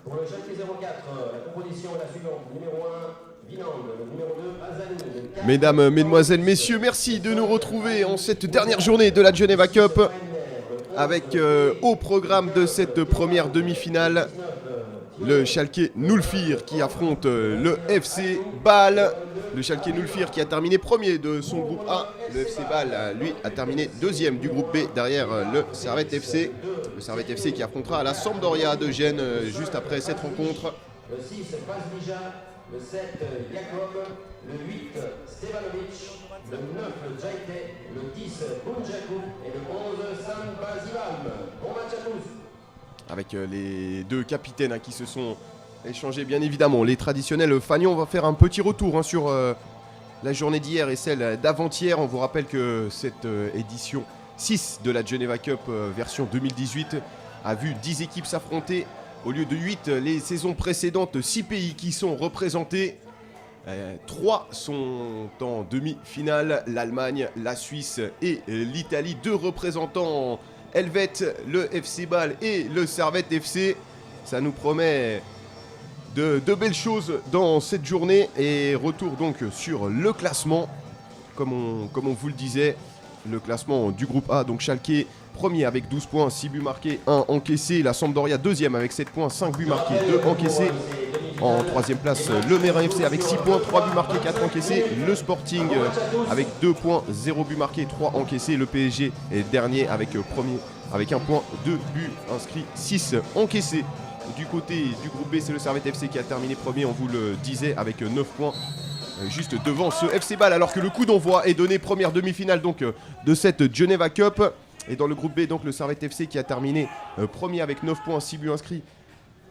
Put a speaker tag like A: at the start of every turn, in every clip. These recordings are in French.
A: Pour le Schalke 04, la composition est la suivante. Numéro 1, Vinand. Numéro 2, Azani.
B: Mesdames, mesdemoiselles, messieurs, merci de nous retrouver en cette dernière journée de la Geneva Cup avec au programme de cette première demi-finale le Schalke 04 qui affronte le FC Bâle. Le Schalke 04 qui a terminé premier de son groupe A. Le FC Bâle, lui, a terminé deuxième du groupe B derrière le Servette FC. Le Servette FC qui affrontera la Sampdoria de Gênes juste après cette rencontre.
A: Le 6, Pazlija. Le 7, Jakob. Le 8, Stevanovic. Le 9, Jaite. Le 10, Bunjaku. Et le 11, Samba Zivam. Bon match à tous.
B: Avec les deux capitaines qui se sont échangés bien évidemment les traditionnels fagnons. On va faire un petit retour sur la journée d'hier et celle d'avant-hier. On vous rappelle que cette édition 6 de la Geneva Cup version 2018 a vu 10 équipes s'affronter au lieu de 8 les saisons précédentes. 6 pays qui sont représentés. 3 sont en demi-finale, l'Allemagne, la Suisse et l'Italie. 2 représentants helvètes, le FC Bâle et le Servette FC. Ça nous promet de belles choses dans cette journée. Et retour donc sur le classement. Comme on vous le disait, le classement du groupe A. Donc Schalke premier avec 12 points, 6 buts marqués, 1 encaissé. La Sampdoria deuxième avec 7 points, 5 buts marqués, 2 encaissés. En troisième place, le Mérin FC avec 6 points, 3 buts marqués, 4 encaissés. Le Sporting avec 2 points, 0 buts marqués, 3 encaissés. Le PSG est dernier avec 1 point, 2 buts inscrits, 6 encaissés. Du côté du groupe B, c'est le Servette FC qui a terminé premier, on vous le disait, avec 9 points. Juste devant ce FC Bâle, alors que le coup d'envoi est donné, première demi-finale donc de cette Geneva Cup. Et dans le groupe B, donc le Servette FC qui a terminé premier avec 9 points, 6 buts inscrits,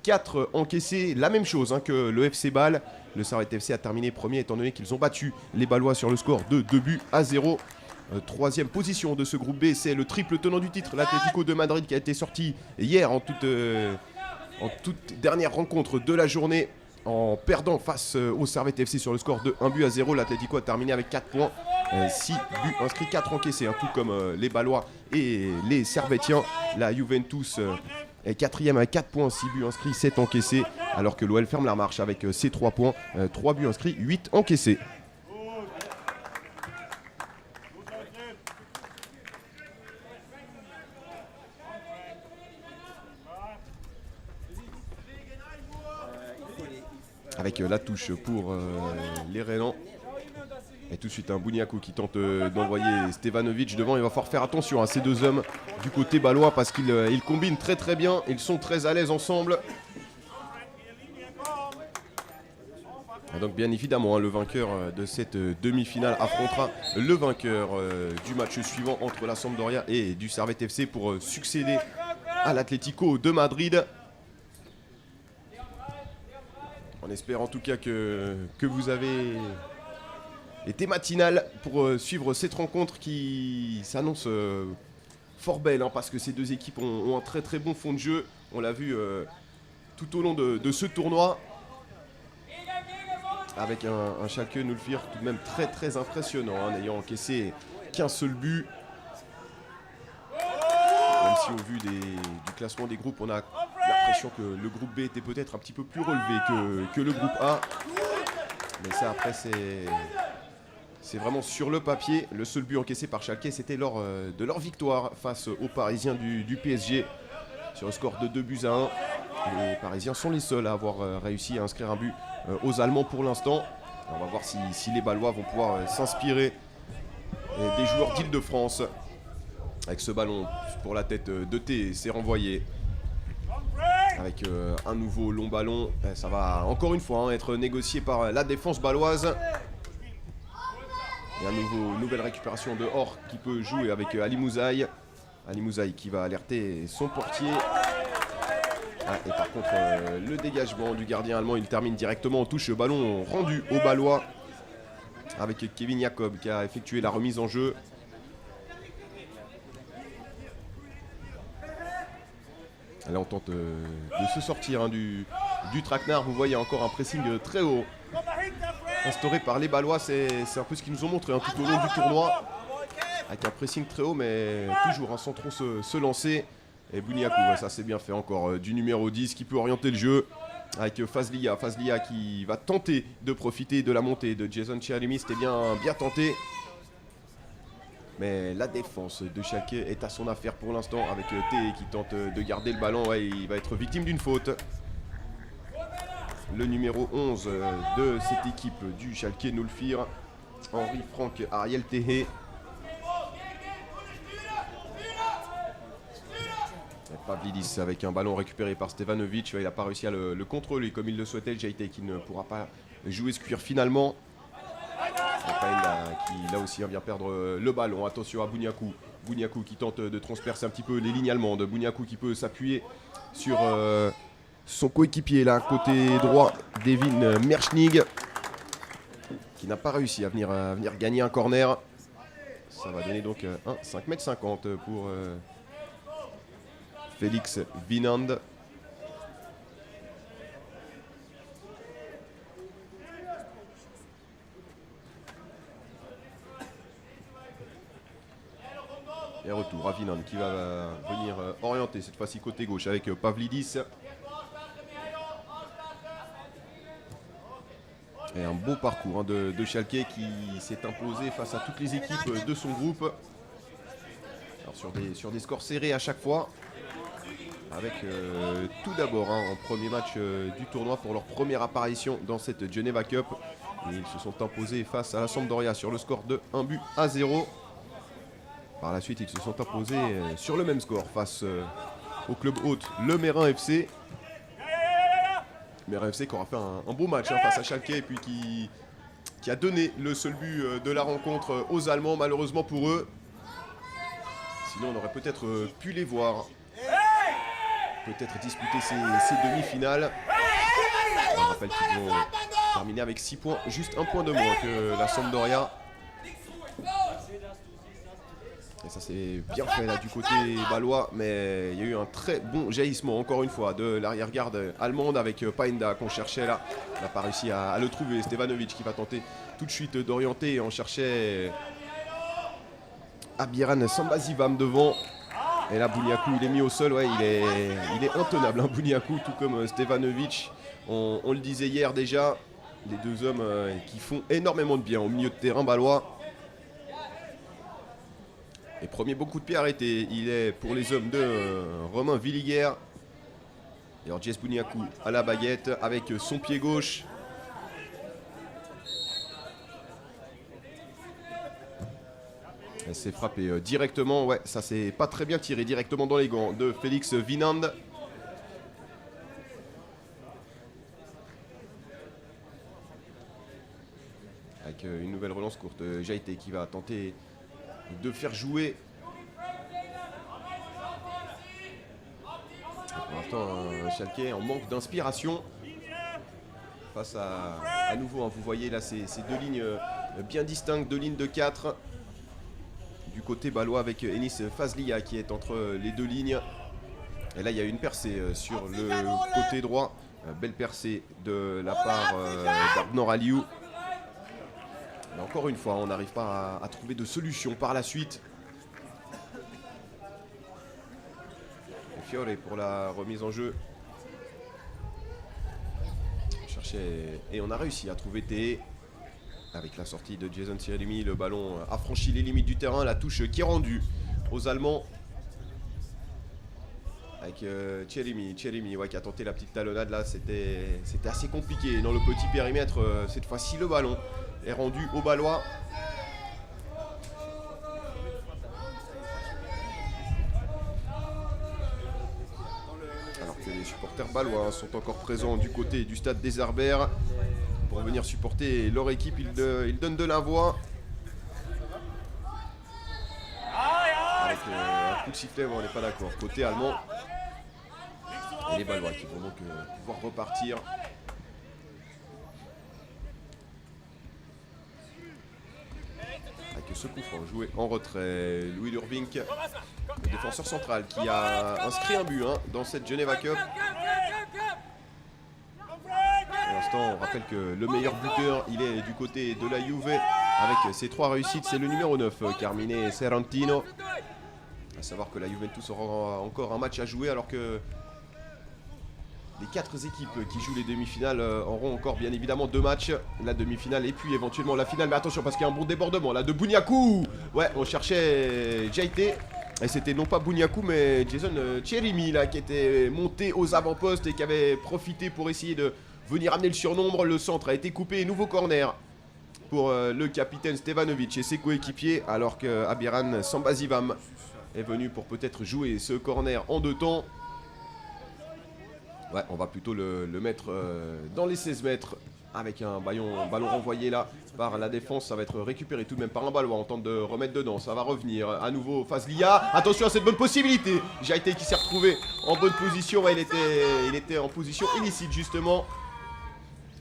B: 4 encaissés, la même chose que le FC Bâle. Le Servette FC a terminé premier étant donné qu'ils ont battu les Bâlois sur le score de 2-0. Troisième position de ce groupe B, c'est le triple tenant du titre, l'Atlético de Madrid, qui a été sorti hier en toute dernière rencontre de la journée en perdant face au Servette FC sur le score de 1-0. L'Atlético a terminé avec 4 points, 6 buts inscrits, 4 encaissés, tout comme les Bâlois et les Servettiens. La Juventus est quatrième avec 4 points, 6 buts inscrits, 7 encaissés, alors que l'OL ferme la marche avec ses 3 points, 3 buts inscrits, 8 encaissés. Avec la touche pour les Rhénans. Et tout de suite un Bunyaku qui tente d'envoyer Stevanovic devant. Il va falloir faire attention à ces deux hommes du côté bâlois parce qu'ils combinent très très bien. Ils sont très à l'aise ensemble. Et donc bien évidemment le vainqueur de cette demi-finale affrontera le vainqueur du match suivant entre la Sampdoria et du Servette FC pour succéder à l'Atlético de Madrid. On espère en tout cas que vous avez été matinal pour suivre cette rencontre qui s'annonce fort belle parce que ces deux équipes ont un très très bon fond de jeu. On l'a vu tout au long de ce tournoi avec un Schalke 04 tout de même très très impressionnant n'ayant encaissé qu'un seul but. Même si au vu du classement des groupes, on a l'impression que le groupe B était peut-être un petit peu plus relevé que le groupe A. Mais ça après c'est vraiment sur le papier. Le seul but encaissé par Schalke, c'était lors de leur victoire face aux Parisiens du PSG sur le score de 2-1. Les Parisiens sont les seuls à avoir réussi à inscrire un but aux Allemands pour l'instant. On va voir si les Bâlois vont pouvoir s'inspirer des joueurs d'Île-de-France. Avec ce ballon pour la tête de T, c'est renvoyé. Avec un nouveau long ballon. Ça va encore une fois être négocié par la défense bâloise. Et une nouvelle récupération de Or qui peut jouer avec Ali Mouzaï. Ali Mouzaï qui va alerter son portier. Et par contre, le dégagement du gardien allemand, il termine directement en touche. Ballon rendu au Bâlois. Avec Kevin Jakob qui a effectué la remise en jeu. Là on tente de se sortir du traquenard. Vous voyez encore un pressing très haut instauré par les Bâlois. C'est un peu ce qu'ils nous ont montré tout au long du tournoi. Avec un pressing très haut mais toujours sans trop se lancer. Et Bunyaku, ça c'est bien fait encore. Du numéro 10 qui peut orienter le jeu. avec Fazlia qui va tenter de profiter de la montée de Jason Cherimi. C'était bien tenté. Mais la défense de Schalke est à son affaire pour l'instant avec T qui tente de garder le ballon. Ouais, il va être victime d'une faute. Le numéro 11 de cette équipe du Schalke Nulfir, Henri Frank Ariel Tehé. Pavlidis avec un ballon récupéré par Stevanovic. Il n'a pas réussi à le contrôler comme il le souhaitait. Jaite qui ne pourra pas jouer ce cuir finalement. Paenda qui là aussi vient perdre le ballon. Attention à Bouniakou. Bouniakou qui tente de transpercer un petit peu les lignes allemandes. Bouniakou qui peut s'appuyer sur son coéquipier là, côté droit, Devin Merschnig, qui n'a pas réussi à venir gagner un corner. Ça va donner donc un 5,50 m pour Félix Vinand. Et retour à Vinand qui va venir orienter cette fois-ci côté gauche avec Pavlidis. Et un beau parcours de Schalke qui s'est imposé face à toutes les équipes de son groupe. Alors sur des scores serrés à chaque fois. Avec tout d'abord un premier match du tournoi pour leur première apparition dans cette Geneva Cup. Et ils se sont imposés face à la Sampdoria sur le score de 1-0. Par la suite, ils se sont imposés sur le même score face au club hôte, le Mérin FC. Mérin FC qui aura fait un beau match face à Schalke et puis qui a donné le seul but de la rencontre aux Allemands, malheureusement pour eux. Sinon, on aurait peut-être pu les voir. Peut-être disputer ces demi-finales. On rappelle qu'ils vont terminer avec 6 points, juste un point de moins que la Sampdoria. Et ça c'est bien fait là du côté balois, mais il y a eu un très bon jaillissement encore une fois de l'arrière-garde allemande avec Paenda qu'on cherchait là. On n'a pas réussi à le trouver. Stevanovic qui va tenter tout de suite d'orienter et on cherchait Abiran Sambazivam devant. Et là Bouniakou il est mis au sol, ouais, il est intenable hein, Bouniakou, tout comme Stevanovic. On le disait hier déjà, les deux hommes qui font énormément de bien au milieu de terrain balois. Et premier beau coup de pied arrêté, il est pour les hommes de Romain Villiguer. Et alors Jess Bouniakou à la baguette avec son pied gauche. Elle s'est frappée directement, ouais, ça s'est pas très bien tiré directement dans les gants de Félix Vinand. Avec une nouvelle relance courte, Jaite qui va tenter de faire jouer. Et pour l'instant, Schalke en manque d'inspiration. Face à nouveau, hein, vous voyez là ces deux lignes bien distinctes, deux lignes de 4. Du côté balois avec Enis Fazlia qui est entre les deux lignes. Et là il y a une percée sur le côté droit. Belle percée de la part d'Abnor Aliou. Mais encore une fois, on n'arrive pas à trouver de solution par la suite. Et Fiore pour la remise en jeu. On cherchait et on a réussi à trouver T. Avec la sortie de Jason Cherimi, le ballon a franchi les limites du terrain. La touche qui est rendue aux Allemands. Avec Cherimi ouais, qui a tenté la petite talonnade là. C'était assez compliqué dans le petit périmètre. Cette fois-ci, le ballon est rendu au Balois. Alors que les supporters balois sont encore présents du côté du stade des Herbères pour venir supporter leur équipe. Ils donnent de la voix. Avec un coup de sifflet, on n'est pas d'accord. Côté allemand. Et les Balois qui vont donc pouvoir repartir. Avec ce coup franc joué en retrait. Louis Lurvink, le défenseur central qui a inscrit un but hein, dans cette Geneva Cup. Pour l'instant, on rappelle que le meilleur buteur, il est du côté de la Juve. Avec ses 3 réussites, c'est le numéro 9, Carmine Serrantino. A savoir que la Juventus aura encore un match à jouer alors que les 4 équipes qui jouent les demi-finales auront encore bien évidemment 2 matchs, la demi-finale et puis éventuellement la finale. Mais attention parce qu'il y a un bon débordement là de Bouniakou. Ouais, on cherchait Jaité et c'était non pas Bouniakou mais Jason Cherimi là qui était monté aux avant-postes et qui avait profité pour essayer de venir amener le surnombre. Le centre a été coupé, nouveau corner pour le capitaine Stevanovic et ses coéquipiers, alors que Abiran Sambazivam est venu pour peut-être jouer ce corner en 2 temps. Ouais, on va plutôt le mettre dans les 16 mètres avec un ballon renvoyé là par la défense. Ça va être récupéré tout de même par un ballon. On tente de remettre dedans, ça va revenir à nouveau Fazlia. Attention à cette bonne possibilité. Jaité qui s'est retrouvé en bonne position. Ouais, il était en position illicite justement.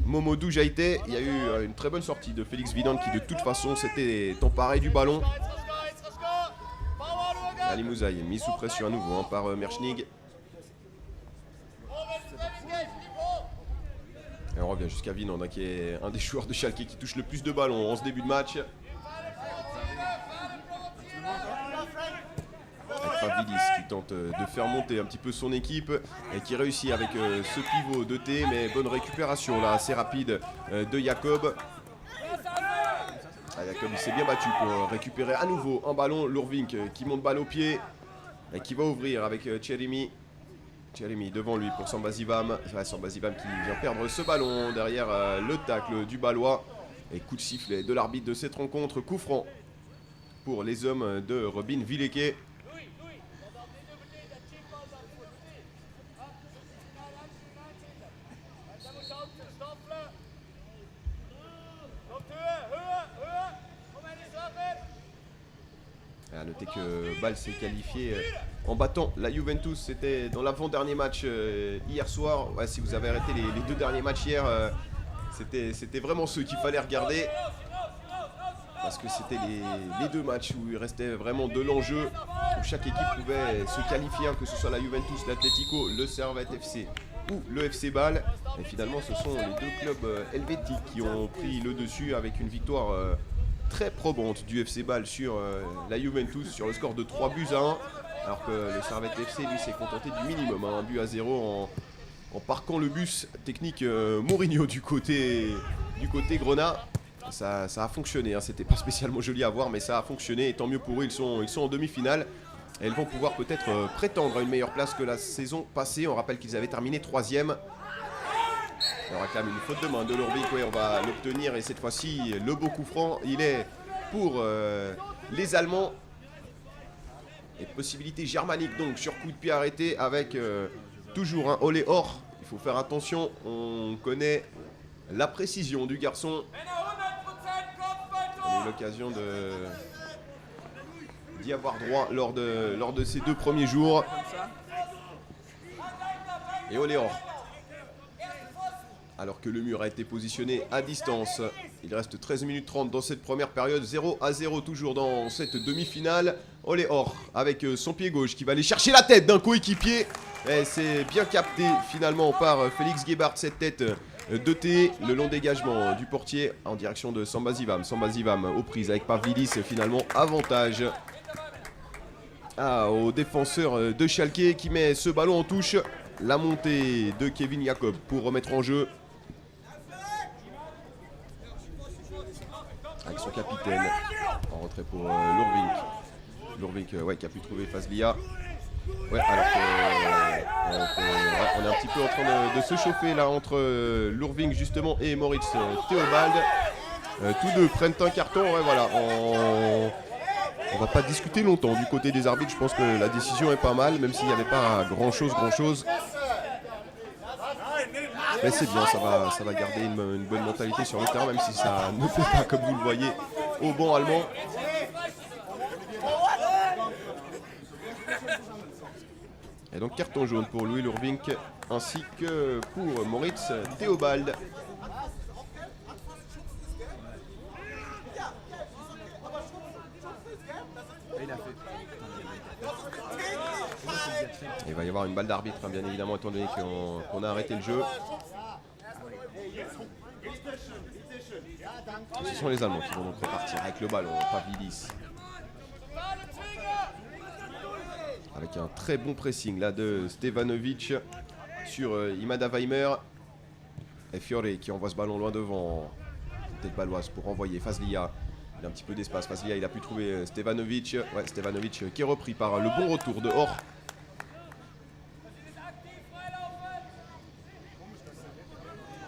B: Momodou Jaité, il y a eu une très bonne sortie de Félix Vidan qui de toute façon s'était emparé du ballon. Ali Mouzaï mis sous pression à nouveau par Merchnig. Et on revient jusqu'à Vinan qui est un des joueurs de Schalke qui touche le plus de ballons en ce début de match. Avec Pavlidis qui tente de faire monter un petit peu son équipe et qui réussit avec ce pivot de T, mais bonne récupération là assez rapide de Jacob. Jacob il s'est bien battu pour récupérer à nouveau un ballon. Lurvink qui monte balle au pied et qui va ouvrir avec Cherimi. Cherimi devant lui pour Sambazivam. Sambazivam qui vient perdre ce ballon derrière le tacle du Balois. Et coup de sifflet de l'arbitre de cette rencontre. Coup franc pour les hommes de Robin Villeke. A noter que Bâle s'est qualifié en battant la Juventus. C'était dans l'avant-dernier match hier soir. Ouais, si vous avez arrêté les 2 derniers matchs hier, c'était vraiment ceux qu'il fallait regarder. Parce que c'était les 2 matchs où il restait vraiment de l'enjeu, où chaque équipe pouvait se qualifier, que ce soit la Juventus, l'Atlético, le Servette FC ou le FC Bâle. Et finalement, ce sont les 2 clubs helvétiques qui ont pris le dessus avec une victoire très probante du FC Bâle sur la Juventus sur le score de 3-1, alors que le Servette FC lui s'est contenté du minimum, 1-0 en parquant le bus technique Mourinho du côté Grenat. Ça a fonctionné, c'était pas spécialement joli à voir mais ça a fonctionné et tant mieux pour eux, ils sont en demi-finale et ils vont pouvoir peut-être prétendre à une meilleure place que la saison passée. On rappelle qu'ils avaient terminé 3e. On réclame une faute de main de Lurvink, ouais, on va l'obtenir et cette fois-ci le beau coup franc il est pour les Allemands. Et possibilité germanique donc sur coup de pied arrêté avec toujours un Ole Or. Il faut faire attention, on connaît la précision du garçon. On a eu l'occasion d'y avoir droit lors de ces 2 premiers jours. Et Ole Or. Alors que le mur a été positionné à distance. Il reste 13 minutes 30 dans cette première période. 0-0 toujours dans cette demi-finale. Ole Or avec son pied gauche qui va aller chercher la tête d'un coéquipier. Et c'est bien capté finalement par Félix Gebhardt, cette tête de T. Le long dégagement du portier en direction de Sambazivam. Sambazivam aux prises avec Pavlidis. Finalement avantage au défenseur de Schalke qui met ce ballon en touche. La montée de Kevin Jacob pour remettre en jeu. Avec son capitaine en retrait pour Lurvink. Lurvink ouais, qui a pu trouver Fazlia. Ouais, alors que on est un petit peu en train de se chauffer là entre Lurvink justement et Moritz Théobald. Tous deux prennent un carton. Ouais, voilà, on va pas discuter longtemps du côté des arbitres. Je pense que la décision est pas mal, même s'il n'y avait pas grand chose. Mais c'est bien, ça va garder une bonne mentalité sur le terrain, même si ça ne fait pas comme vous le voyez au banc allemand. Et donc carton jaune pour Louis Lurvink ainsi que pour Moritz Théobald. Il va y avoir une balle d'arbitre, hein, bien évidemment, étant donné qu'on a arrêté le jeu. Ce sont les Allemands qui vont donc repartir avec le ballon. Pavlidis. Avec un très bon pressing là de Stevanovic. sur Imada Weimer. Et Fiore qui envoie ce ballon loin devant. Tête baloise pour envoyer Fazlia. Il a un petit peu d'espace. Fazlia, il a pu trouver Stevanovic. Ouais, Stevanovic qui est repris par le bon retour de Or.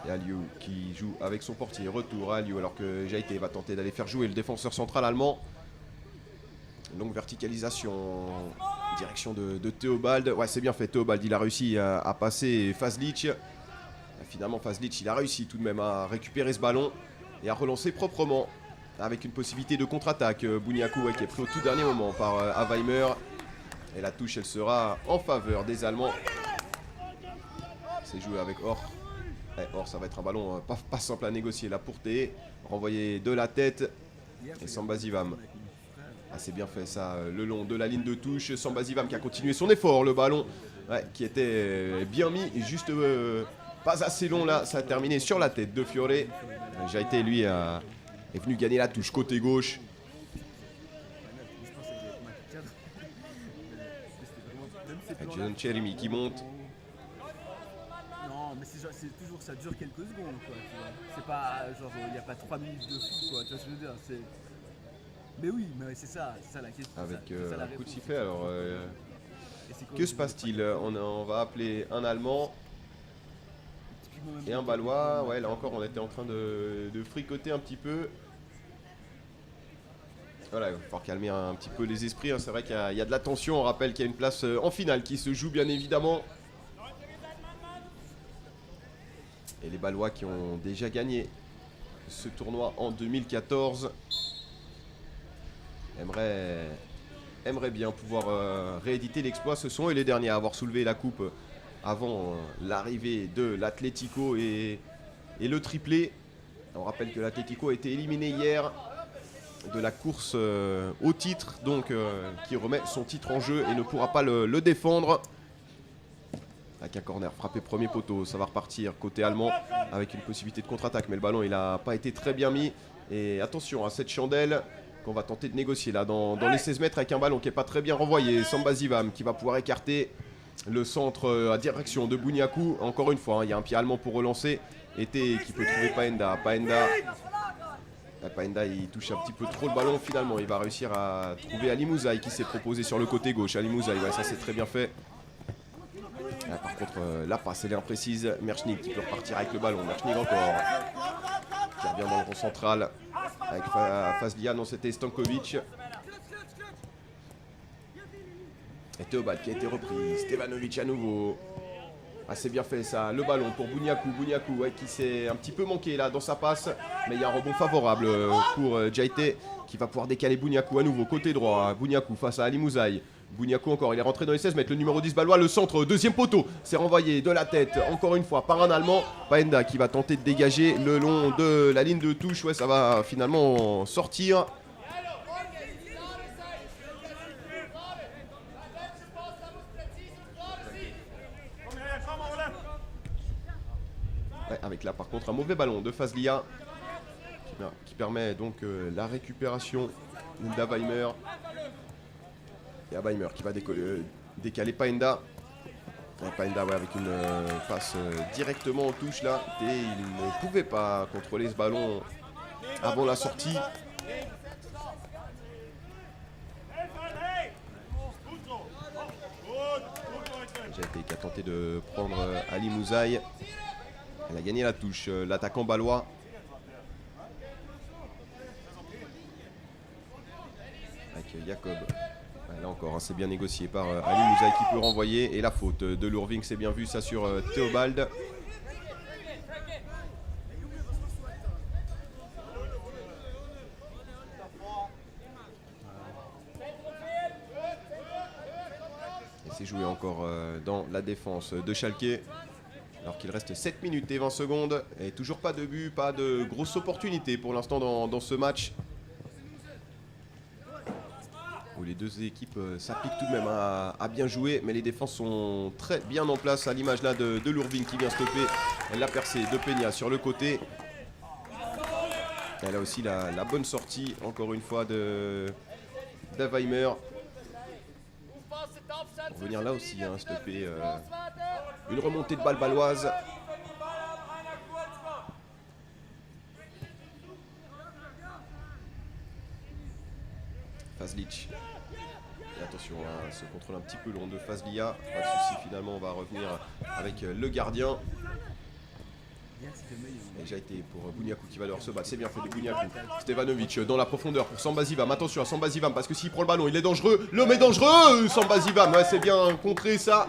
B: Et Aliou qui joue avec son portier. Retour à Aliou alors que Jaite va tenter d'aller faire jouer le défenseur central allemand. Longue verticalisation. Direction de Théobald. Ouais, c'est bien fait. Théobald, il a réussi à passer Fazlic. Finalement, Fazlic, il a réussi tout de même à récupérer ce ballon et à relancer proprement avec une possibilité de contre-attaque. Bouniakou qui est pris au tout dernier moment par Aveimer. Et la touche, elle sera en faveur des Allemands. C'est joué avec Or. Or, ça va être un ballon pas simple à négocier là pour Théé. Renvoyé de la tête. Et Sambazivam. Ah, c'est bien fait ça, le long de la ligne de touche. Sambazivam qui a continué son effort. Le ballon qui était bien mis, juste pas assez long là. Ça a terminé sur la tête de Fiore. Jaite, lui, est venu gagner la touche côté gauche. Jason Cherimi qui monte.
C: Non, mais c'est toujours, ça dure quelques secondes, quoi, tu vois. C'est pas genre, il n'y a pas 3 minutes de fou, quoi, tu vois ce que je veux dire, c'est... Mais oui, mais c'est ça la question.
B: Avec
C: ça, la
B: un coup de
C: réponse,
B: sifflet, alors...
C: quoi,
B: que se passe-t-il? On va appeler un Allemand et un Balois. Ouais, là encore, on était en train de fricoter un petit peu. Voilà, il va falloir calmer un petit peu les esprits. Hein. C'est vrai qu'il y a de la tension. On rappelle qu'il y a une place en finale qui se joue, bien évidemment. Et les Balois qui ont déjà gagné ce tournoi en 2014 aimeraient bien pouvoir rééditer l'exploit. Ce sont les derniers à avoir soulevé la coupe avant l'arrivée de l'Atlético et le triplé. On rappelle que l'Atlético a été éliminé hier de la course au titre, donc qui remet son titre en jeu et ne pourra pas le défendre. Avec un corner frappé premier poteau, ça va repartir côté allemand avec une possibilité de contre-attaque, mais le ballon il n'a pas été très bien mis. Et attention à cette chandelle qu'on va tenter de négocier là dans les 16 mètres avec un ballon qui n'est pas très bien renvoyé. Sambazivam qui va pouvoir écarter le centre à direction de Bouniakou. Encore une fois, il y a un pied allemand pour relancer. Ete qui peut trouver Paenda. Paenda il touche un petit peu trop le ballon finalement. Il va réussir à trouver Ali Mouzaï qui s'est proposé sur le côté gauche. Ali Mouzaï, ouais, ça c'est très bien fait. Par contre, la passe elle est imprécise. Merchnik qui peut repartir avec le ballon. Merchnik encore. Qui revient dans le rond central. Avec Fazlia, non c'était Stankovic. Et Théobald qui a été repris. Stevanovic à nouveau. Ah, c'est bien fait ça. Le ballon pour Bouniakou. Bouniakou qui s'est un petit peu manqué là dans sa passe. Mais il y a un rebond favorable pour Jaite qui va pouvoir décaler Bouniakou à nouveau. Côté droit. Bouniakou face à Ali Mouzaï. Bouniakou encore, il est rentré dans les 16 mètres, le numéro 10 Balois, le centre, deuxième poteau, c'est renvoyé de la tête, encore une fois, par un Allemand. Paenda qui va tenter de dégager le long de la ligne de touche, ouais ça va finalement sortir. Ouais, avec là par contre un mauvais ballon de Fazlia qui permet donc la récupération d'Aveimer. Et Aveimer qui va décaler Paenda. Paenda avec une passe directement en touche là. Et il ne pouvait pas contrôler ce ballon avant la sortie. Jaite qui a tenté de prendre Ali Mouzaï. Elle a gagné la touche, l'attaquant balois. Avec Jacob. Là encore, hein, c'est bien négocié par Ali Mouzaï qui peut renvoyer. Et la faute de Lurving, c'est bien vu ça sur Théobald. Et c'est joué encore dans la défense de Schalke. Alors qu'il reste 7 minutes et 20 secondes. Et toujours pas de but, pas de grosse opportunité pour l'instant dans ce match. Où les deux équipes s'appliquent tout de même à bien jouer, mais les défenses sont très bien en place, à l'image là de Lurving qui vient stopper la percée de Peña sur le côté. Et là aussi la bonne sortie, encore une fois, d'Aveimer. Pour venir là aussi, hein, stopper Une remontée de balle baloise. Fazlic. Et attention, hein, ce contrôle un petit peu long de Fazlia. Pas de souci, finalement, on va revenir avec le gardien. Et déjà été pour Bouniakou qui va devoir se battre. C'est bien fait de Bouniakou. Stevanovic dans la profondeur pour Samba Zivam. Attention à Samba Zivam parce que s'il prend le ballon, il est dangereux. L'homme est dangereux, Samba Zivam. Ouais, c'est bien contré ça.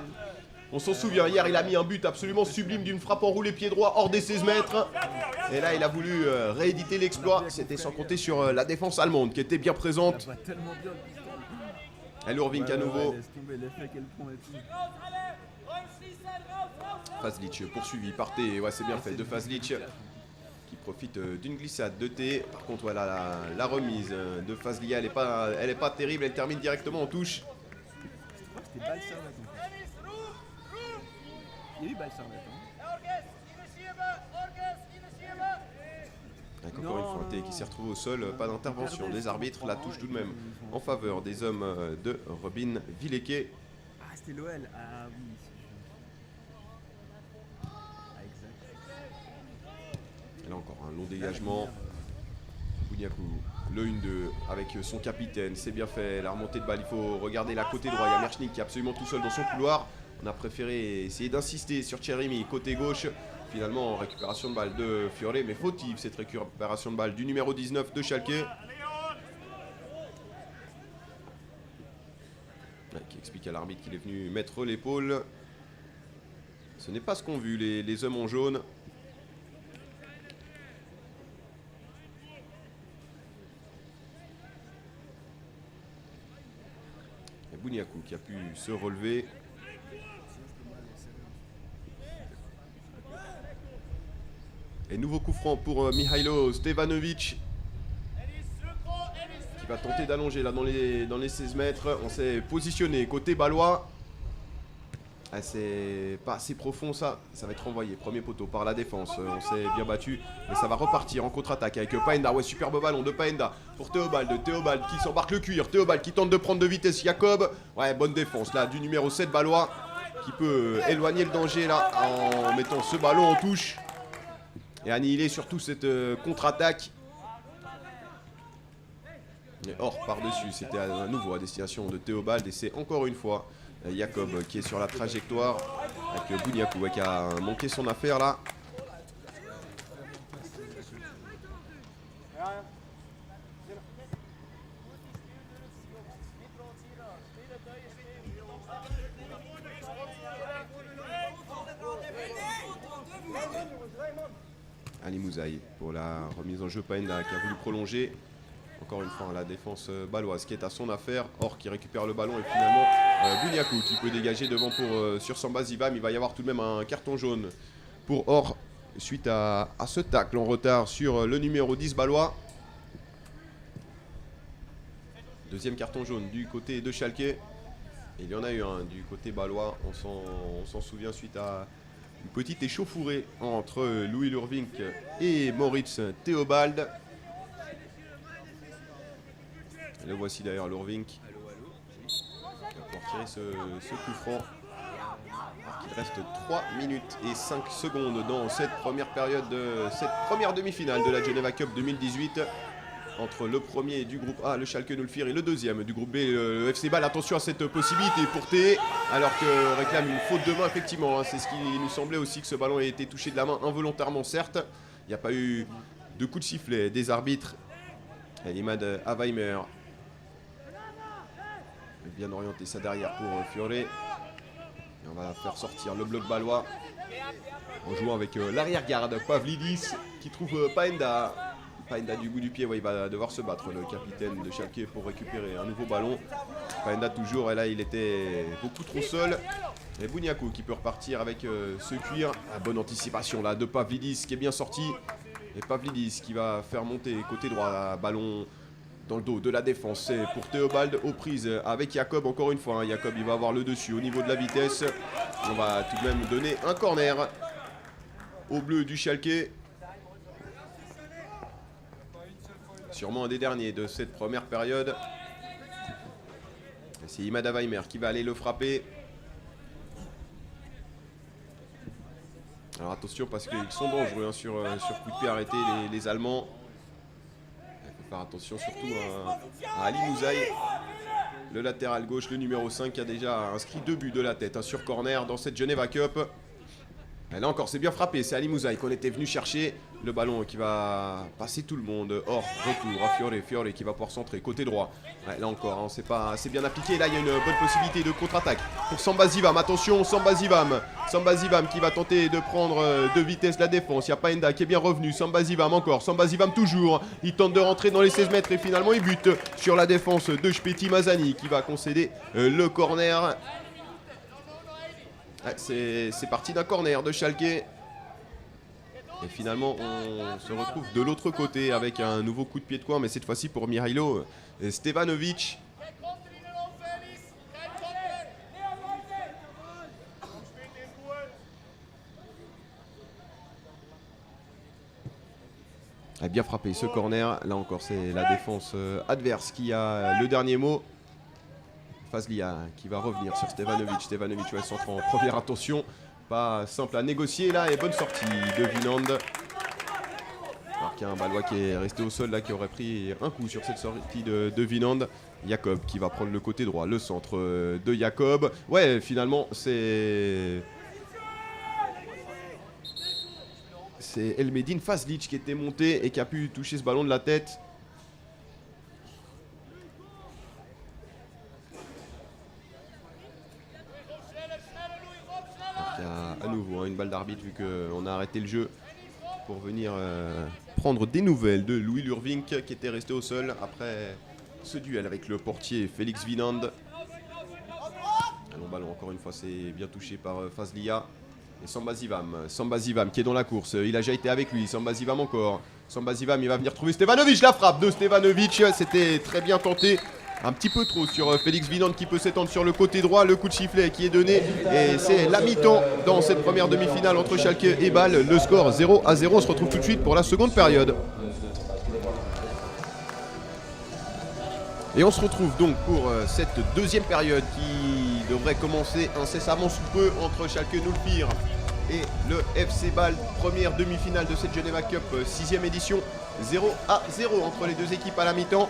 B: On s'en souvient, hier il a mis un but absolument sublime d'une frappe enroulée pied droit hors des 16 mètres. Et là il a voulu rééditer l'exploit. C'était sans compter sur la défense allemande qui était bien présente. Et Lurvink à nouveau. Fazlic poursuivi par T. Ouais, c'est bien fait de Fazlic qui profite d'une glissade de T. Par contre, voilà la remise de Fazlia, elle est pas terrible. Elle termine directement en touche.
C: Il y a eu balle Servette.
B: Avec encore une fois un T qui s'est retrouvé au sol. Pas d'intervention des arbitres. La touche tout de même en faveur des hommes de Robin Villeke.
C: Ah, c'était l'OL. Ah oui. Ah, exact.
B: Et là encore un long dégagement. Bouniakou, le 1-2 avec son capitaine. C'est bien fait. La remontée de balle, il faut regarder la côté droit. Il y a Merchnik qui est absolument tout seul dans son couloir. On a préféré essayer d'insister sur Cherimi, côté gauche. Finalement, récupération de balle de Fiore, mais fautive cette récupération de balle du numéro 19 de Schalke. Ouais, qui explique à l'arbitre qu'il est venu mettre l'épaule. Ce n'est pas ce qu'ont vu les hommes en jaune. Et Bouniakou qui a pu se relever. Et nouveau coup franc pour Mihailo Stevanovic qui va tenter d'allonger là dans les 16 mètres. On s'est positionné côté balois. Ah, c'est pas assez profond ça. Ça va être renvoyé. Premier poteau par la défense. On s'est bien battu. Mais ça va repartir en contre-attaque avec Paenda. Ouais, superbe ballon de Paenda pour Théobald. Théobald qui s'embarque le cuir. Théobald qui tente de prendre de vitesse Jacob. Ouais, bonne défense là du numéro 7 balois qui peut éloigner le danger là en mettant ce ballon en touche. Et annihiler surtout cette contre-attaque. Et hors par-dessus, c'était à nouveau à destination de Théobald. Et c'est encore une fois Jacob qui est sur la trajectoire. Avec Bouniakou qui a manqué son affaire là. Ali Mouzaï pour la remise en jeu. Paenda qui a voulu prolonger. Encore une fois la défense baloise qui est à son affaire. Or qui récupère le ballon et finalement Bouniakou qui peut dégager devant pour sur Samba Zivam. Il va y avoir tout de même un carton jaune pour Or suite à ce tacle en retard sur le numéro 10 balois. Deuxième carton jaune du côté de Schalke. Et il y en a eu un du côté balois. On s'en souvient suite à une petite échauffourée entre Louis Lurvink et Moritz Théobald. Et le voici d'ailleurs Lurvink qui va pouvoir tirer ce coup franc. Alors qu'il reste 3 minutes et 5 secondes dans cette première période de cette première demi-finale de la Geneva Cup 2018. Entre le premier du groupe A, le Schalke 04, et le deuxième du groupe B, le FC Bâle. Attention à cette possibilité pour T, alors qu'on réclame une faute de main, effectivement. Hein, c'est ce qui nous semblait aussi, que ce ballon ait été touché de la main involontairement, certes. Il n'y a pas eu de coup de sifflet des arbitres. Et Imad Avaimer. Bien orienté ça derrière pour Fiore. Et on va faire sortir le bloc balois en jouant avec l'arrière-garde Pavlidis qui trouve Paenda. Paenda du bout du pied, ouais, il va devoir se battre, le capitaine de Schalke, pour récupérer un nouveau ballon. Paenda toujours, et là il était beaucoup trop seul. Et Bouniakou qui peut repartir avec ce cuir. Ah, bonne anticipation là de Pavlidis qui est bien sorti. Et Pavlidis qui va faire monter côté droit, là, ballon dans le dos de la défense. C'est pour Théobald aux prises avec Jacob encore une fois. Hein. Jacob il va avoir le dessus au niveau de la vitesse. On va tout de même donner un corner au bleu du Schalke. Sûrement un des derniers de cette première période. C'est Imad Avaimer qui va aller le frapper. Alors attention parce qu'ils sont dangereux hein, sur coup de pied arrêté les Allemands. Il faut faire attention surtout à Ali Mouzaï, le latéral gauche, le numéro 5 qui a déjà inscrit 2 buts de la tête hein, sur corner dans cette Geneva Cup. Et là encore, c'est bien frappé, c'est Ali Mouzaï qu'on était venu chercher. Le ballon qui va passer tout le monde. Hors, retour à Fiore qui va pouvoir centrer côté droit. Ouais, là encore, hein, c'est bien appliqué. Là, il y a une bonne possibilité de contre-attaque pour Samba Zivam. Attention, Samba Zivam qui va tenter de prendre de vitesse la défense. Il y a Paenda qui est bien revenu. Samba Zivam encore. Samba Zivam toujours. Il tente de rentrer dans les 16 mètres et finalement il bute sur la défense de Shpeti Mazani qui va concéder le corner. Ouais, c'est parti d'un corner de Schalke. Et finalement, on se retrouve de l'autre côté avec un nouveau coup de pied de coin, mais cette fois-ci pour Mihailo Stevanovic. A bien frappé ce corner. Là encore, c'est la défense adverse qui a le dernier mot. Fazlia qui va revenir sur Stevanovic. Stevanovic va centrer en première intention. Pas simple à négocier là et bonne sortie de Vinand. Alors qu'il y a un Balois qui est resté au sol là qui aurait pris un coup sur cette sortie de Vinand. Jacob qui va prendre le côté droit, le centre de Jacob. Ouais, finalement c'est Elmedine Fazlic qui était monté et qui a pu toucher ce ballon de la tête. À nouveau hein, une balle d'arbitre vu qu'on a arrêté le jeu pour venir prendre des nouvelles de Louis Lurvink qui était resté au sol après ce duel avec le portier Félix Vinand. Le ballon encore une fois c'est bien touché par Fazlia et Samba Zivam qui est dans la course, il a déjà été avec lui, Samba Zivam encore. Samba Zivam il va venir trouver Stevanovic, la frappe de Stevanovic, c'était très bien tenté. Un petit peu trop sur Félix Vinand qui peut s'étendre sur le côté droit. Le coup de sifflet qui est donné. Et c'est la mi-temps dans cette première demi-finale entre Schalke et Bâle. Le score 0-0. On se retrouve tout de suite pour la seconde période. Et on se retrouve donc pour cette deuxième période qui devrait commencer incessamment sous peu entre Schalke 04 et le FC Bâle. Première demi-finale de cette Geneva Cup 6e édition. 0-0 entre les deux équipes à la mi-temps.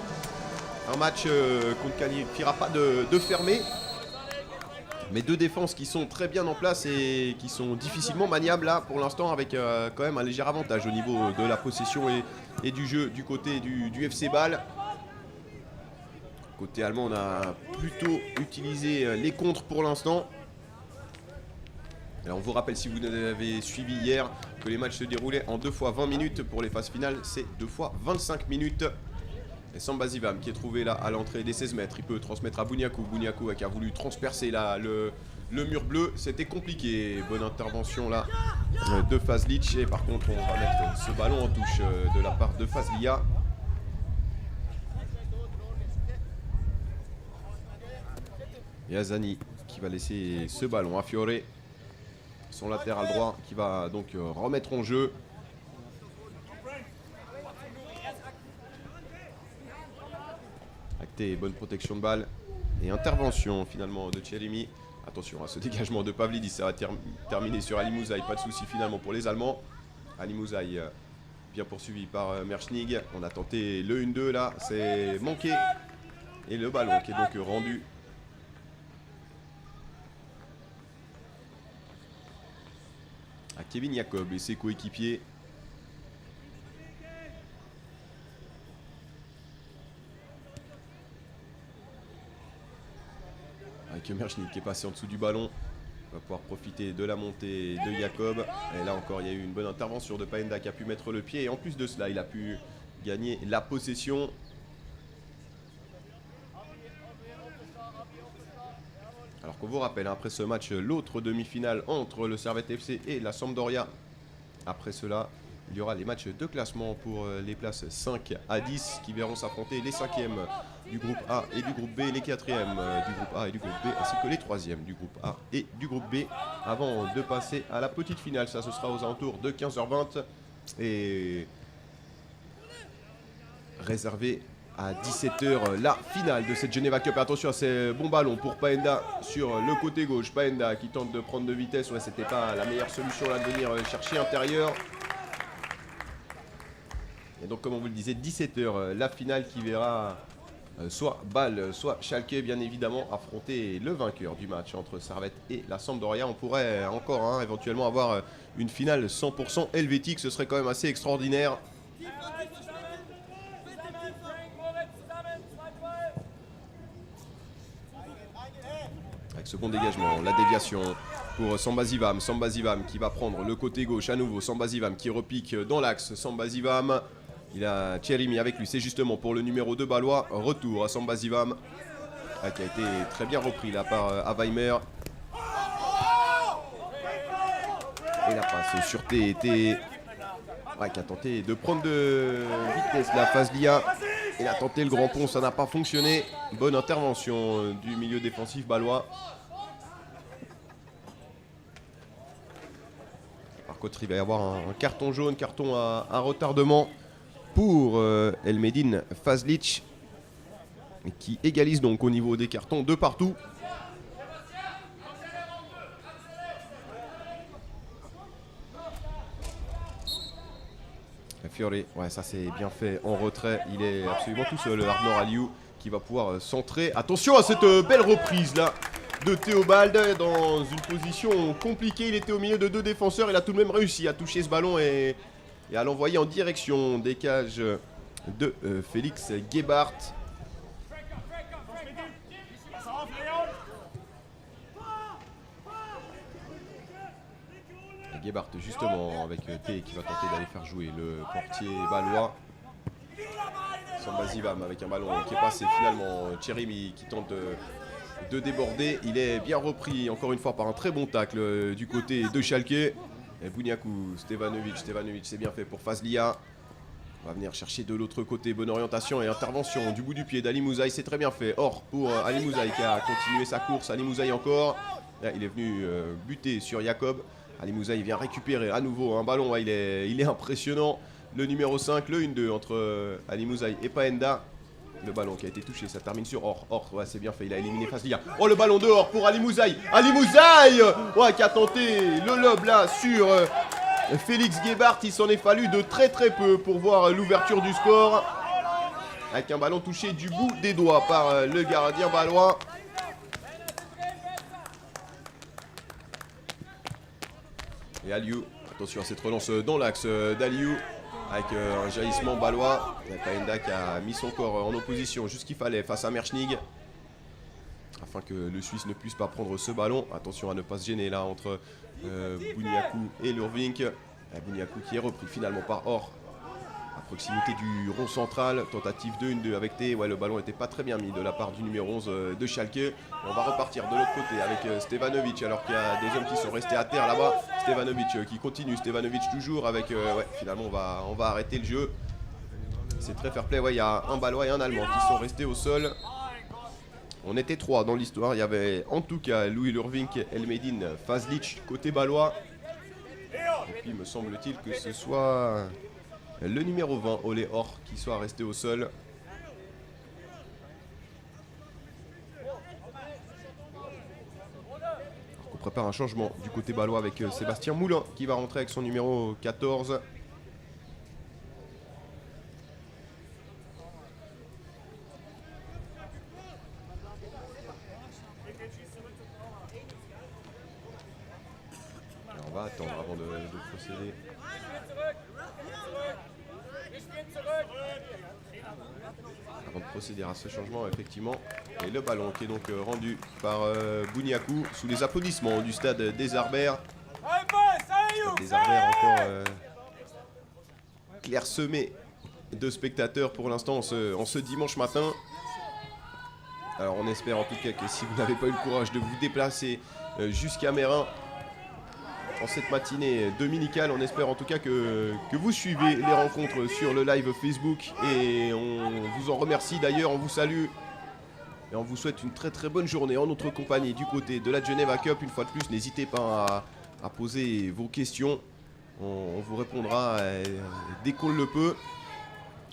B: Un match qu'on ne qualifiera pas de fermé. Mais deux défenses qui sont très bien en place et qui sont difficilement maniables là pour l'instant avec quand même un léger avantage au niveau de la possession et du jeu du côté du FC Bâle. Côté allemand, on a plutôt utilisé les contres pour l'instant. Alors on vous rappelle, si vous avez suivi hier, que les matchs se déroulaient en 2 fois 20 minutes. Pour les phases finales, c'est 2 fois 25 minutes. Et Samba Zivam qui est trouvé là à l'entrée des 16 mètres. Il peut transmettre à Bouniakou. Bouniakou qui a voulu transpercer là le mur bleu. C'était compliqué. Bonne intervention là de Fazlic. Et par contre, on va mettre ce ballon en touche de la part de Fazlia. Et Azani qui va laisser ce ballon à Fiore. Son latéral droit qui va donc remettre en jeu. Acté, bonne protection de balle. Et intervention finalement de Tchelimi. Attention à ce dégagement de Pavlidis. Ça va terminer sur Ali Mouzaï. Pas de souci finalement pour les Allemands. Ali Mouzaï bien poursuivi par Merschnig. On a tenté le 1-2 là. C'est manqué. Et le ballon qui est donc rendu à Kevin Jacob et ses coéquipiers. Avec Merschnig qui est passé en dessous du ballon. On va pouvoir profiter de la montée de Jacob. Et là encore, il y a eu une bonne intervention de Paenda qui a pu mettre le pied. Et en plus de cela, il a pu gagner la possession. Alors qu'on vous rappelle, après ce match, l'autre demi-finale entre le Servette FC et la Sampdoria. Après cela, il y aura les matchs de classement pour les places 5 à 10 qui verront s'affronter les 5e du groupe A et du groupe B, les 4e du groupe A et du groupe B, ainsi que les 3e du groupe A et du groupe B, avant de passer à la petite finale. Ça, ce sera aux alentours de 15h20 et réservé à 17h la finale de cette Geneva Cup. Attention à ces bons ballons pour Paenda sur le côté gauche. Paenda qui tente de prendre de vitesse. Ouais, c'était pas la meilleure solution là de venir chercher intérieur. Et donc comme on vous le disait, 17h la finale qui verra soit Bâle, soit Schalke bien évidemment affronter le vainqueur du match entre Servette et la Sampdoria. On pourrait encore éventuellement avoir une finale 100% helvétique. Ce serait quand même assez extraordinaire. Avec ce bon dégagement, la déviation pour Samba Zivam. Samba Zivam qui va prendre le côté gauche à nouveau. Samba Zivam qui repique dans l'axe. Samba Zivam, il a Cherimi avec lui. C'est justement pour le numéro 2 balois. Retour à Samba Zivam qui a été très bien repris là par Avaimer. Et la passe sûreté était... qui a tenté de prendre de vitesse la Fazlia. Il a tenté le grand pont, ça n'a pas fonctionné. Bonne intervention du milieu défensif balois. Par contre, il va y avoir un carton jaune, carton à retardement pour Elmedine Fazlic, qui égalise donc au niveau des cartons de partout. Fiore, ouais, ça c'est bien fait en retrait. Il est absolument tout seul, Arnaud Aliou, qui va pouvoir centrer. Attention à cette belle reprise là de Théobald dans une position compliquée. Il était au milieu de deux défenseurs. Il a tout de même réussi à toucher ce ballon et à l'envoyer en direction des cages de Félix Gebhardt. Gebhardt justement avec T qui va tenter d'aller faire jouer le portier balois. Samba Zivam avec un ballon qui est passé finalement. Cherimi qui tente de déborder. Il est bien repris encore une fois par un très bon tacle du côté de Schalke. Et Bouniakou, Stevanovic c'est bien fait pour Fazlia. On va venir chercher de l'autre côté. Bonne orientation et intervention du bout du pied d'Ali Mouzaï. C'est très bien fait. Or pour Ali Mouzaï qui a continué sa course. Ali Mouzaï encore. Là, il est venu buter sur Jacob. Ali Mouzaï vient récupérer à nouveau un ballon. Il est impressionnant. Le numéro 5, le 1-2 entre Ali Mouzaï et Paenda. Le ballon qui a été touché, ça termine sur Or. Or, ouais, c'est bien fait, il a éliminé Fazlia. Oh, le ballon dehors pour Ali Mouzaï. Ali Mouzaï, ouais, qui a tenté le lob là sur Félix Gebhardt. Il s'en est fallu de très peu pour voir l'ouverture du score. Avec un ballon touché du bout des doigts par le gardien balois. Et Aliou, attention à cette relance dans l'axe d'Aliou. Avec un jaillissement balois. Paenda qui a mis son corps en opposition jusqu'il fallait face à Merschnig. Afin que le Suisse ne puisse pas prendre ce ballon. Attention à ne pas se gêner là entre Bouniakou et Lurvink. Bouniakou qui est repris finalement par Or. À proximité du rond central. Tentative de 1-2 avec T. Ouais, le ballon n'était pas très bien mis de la part du numéro 11 de Schalke. Et on va repartir de l'autre côté avec Stevanovic. Alors qu'il y a des hommes qui sont restés à terre là-bas. Stevanovic qui continue. Stevanovic toujours avec... ouais, finalement on va arrêter le jeu. C'est très fair play. Ouais, il y a un Balois et un Allemand qui sont restés au sol. On était 3 dans l'histoire. Il y avait en tout cas Louis Lurvink, Elmedine Fazlic côté Balois. Et puis me semble-t-il que ce soit le numéro 20, Olé Or, qui soit resté au sol. On prépare un changement du côté balois avec Sébastien Moulin qui va rentrer avec son numéro 14. Alors on va attendre avant de procéder. Avant de procéder à ce changement, effectivement. Et le ballon qui est donc rendu par Bouniakou sous les applaudissements du stade des Arbères. Des Arbères encore clairsemé de spectateurs pour l'instant en ce dimanche matin. Alors on espère en tout cas que si vous n'avez pas eu le courage de vous déplacer jusqu'à Mérin en cette matinée dominicale, on espère en tout cas que vous suivez les rencontres sur le live Facebook et on vous en remercie d'ailleurs, on vous salue et on vous souhaite une très bonne journée en notre compagnie du côté de la Geneva Cup. Une fois de plus, n'hésitez pas à poser vos questions, on vous répondra dès qu'on le peut.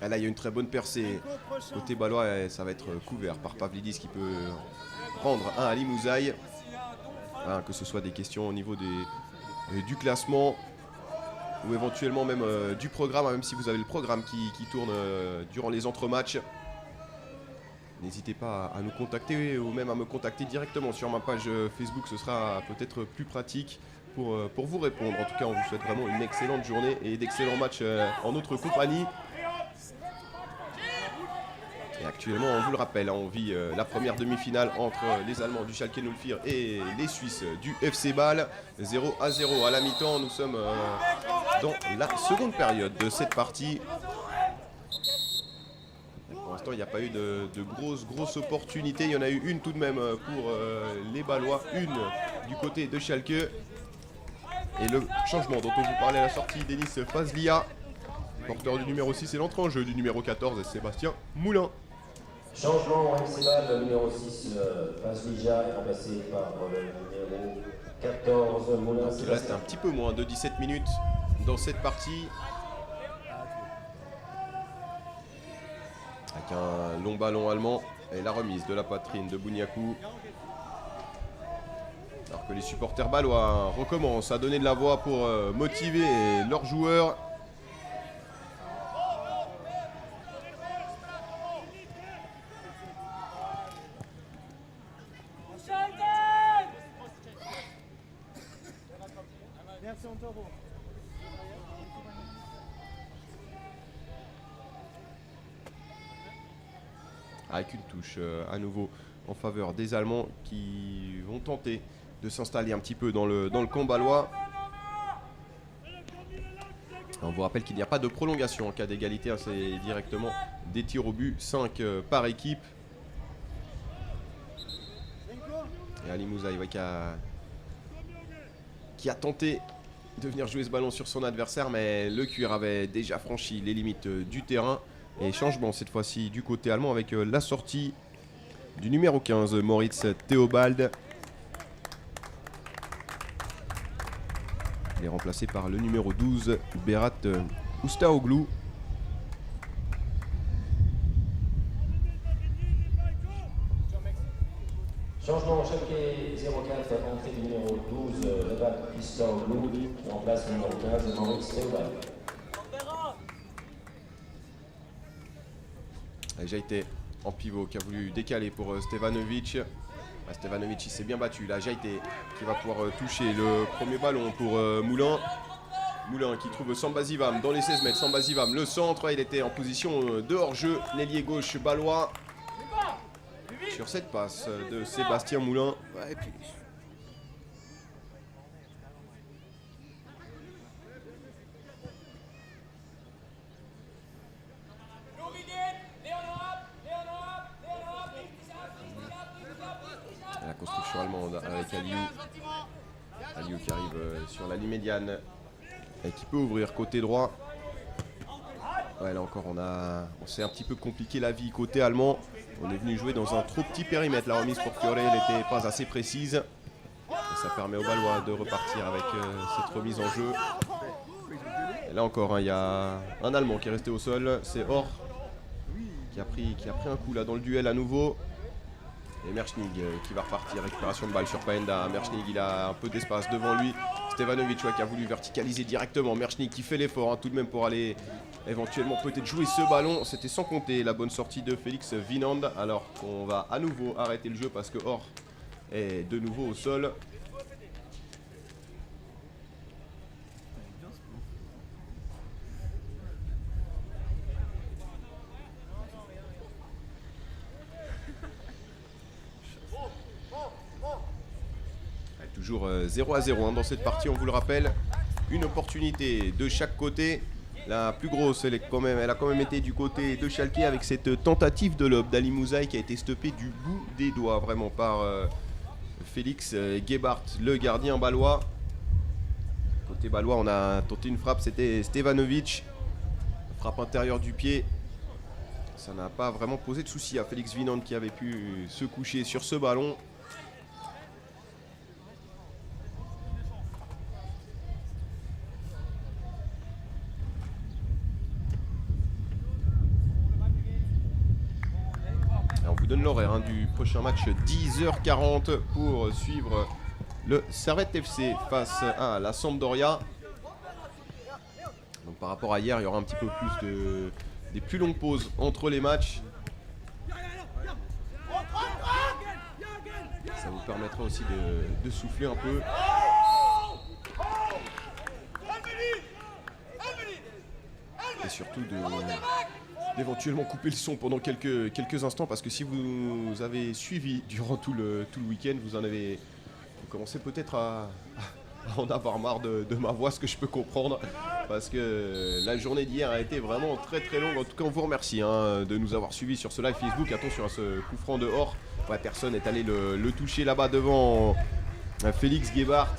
B: Ah, là, il y a une très bonne percée. Côté balois, ça va être couvert par Pavlidis qui peut prendre un Ali Mouzaï. Hein, que ce soit des questions au niveau du classement ou éventuellement même du programme, hein, même si vous avez le programme qui tourne durant les entrematchs. N'hésitez pas à nous contacter ou même à me contacter directement sur ma page Facebook, ce sera peut-être plus pratique pour vous répondre. En tout cas, on vous souhaite vraiment une excellente journée et d'excellents matchs en notre compagnie. Et actuellement, on vous le rappelle, hein, on vit la première demi-finale entre les Allemands du Schalke 04 et les Suisses du FC Bâle. 0-0 à la mi-temps. Nous sommes dans la seconde période de cette partie. Pour l'instant, il n'y a pas eu de grosses opportunités. Il y en a eu une tout de même pour les Balois, une du côté de Schalke. Et le changement dont on vous parlait à la sortie, Denis Fazlia, porteur du numéro 6 et l'entrée en jeu du numéro 14, Sébastien Moulin.
A: Changement au FC Bâle, le numéro 6, Fazlija est remplacé par le numéro 14, Moulin.
B: Il reste un petit peu moins de 17 minutes dans cette partie. Avec un long ballon allemand et la remise de la poitrine de Bouniakou. Alors que les supporters balois recommencent à donner de la voix pour motiver leurs joueurs. Avec une touche à nouveau en faveur des Allemands qui vont tenter de s'installer un petit peu dans le camp balois. On vous rappelle qu'il n'y a pas de prolongation en cas d'égalité, hein, c'est directement des tirs au but, 5 par équipe. Et Ali Mouzaï qui a tenté de venir jouer ce ballon sur son adversaire, mais le cuir avait déjà franchi les limites du terrain. Et changement cette fois-ci du côté allemand avec la sortie du numéro 15, Moritz Theobald. Il est remplacé par le numéro 12, Berat Ustaoglou.
A: Changement au Schalke 04, entrée du numéro 12, Berat Ustaoglou, qui remplace le numéro 15, Moritz Theobald.
B: Déjà été en pivot qui a voulu décaler pour Stevanovic. Stevanovic il s'est bien battu. Là, Jaité qui va pouvoir toucher le premier ballon pour Moulin. Moulin qui trouve Samba Zivam dans les 16 mètres. Samba Zivam, le centre. Il était en position de hors-jeu. L'ailier gauche balois. Sur cette passe de Sébastien Moulin.
C: Ouais, et puis...
B: La construction allemande avec Aliou. Aliou qui arrive sur la ligne médiane et qui peut ouvrir côté droit. Ouais, là encore on s'est un petit peu compliqué la vie côté allemand. On est venu jouer dans un trop petit périmètre. La remise pour Fiore n'était pas assez précise. Et ça permet aux Balois de repartir avec cette remise en jeu. Et là encore, il y a un Allemand qui est resté au sol. C'est Or qui a pris un coup là dans le duel à nouveau. Et Merschnig qui va repartir. Récupération de balle sur Paenda. Merschnig, il a un peu d'espace devant lui. Stevanovic qui a voulu verticaliser directement. Merschnig qui fait l'effort tout de même pour aller éventuellement peut-être jouer ce ballon. C'était sans compter la bonne sortie de Félix Vinand. Alors qu'on va à nouveau arrêter le jeu parce que Or est de nouveau au sol. Toujours 0-0 dans cette partie, on vous le rappelle. Une opportunité de chaque côté. La plus grosse, elle a quand même été du côté de Schalke avec cette tentative de lob d'Ali Mouzaï qui a été stoppée du bout des doigts vraiment par Félix Gebhardt, le gardien balois. Côté balois, on a tenté une frappe, c'était Stevanovic. Frappe intérieure du pied. Ça n'a pas vraiment posé de souci à Félix Vinand qui avait pu se coucher sur ce ballon. on vous donne l'horaire hein, du prochain match, 10h40 pour suivre le Servette FC face à la Sampdoria. Donc par rapport à hier, il y aura un petit peu plus des plus longues pauses entre les matchs. Ça vous permettra aussi de souffler un peu. Et surtout d'éventuellement couper le son pendant quelques instants, parce que si vous avez suivi durant tout le week-end, vous commencez peut-être à en avoir marre de ma voix, ce que je peux comprendre, parce que la journée d'hier a été vraiment très très longue. En tout cas, on vous remercie hein, de nous avoir suivis sur ce live Facebook. Attention à ce coup franc dehors. Ouais, personne n'est allé le toucher là-bas devant Félix Gebhardt.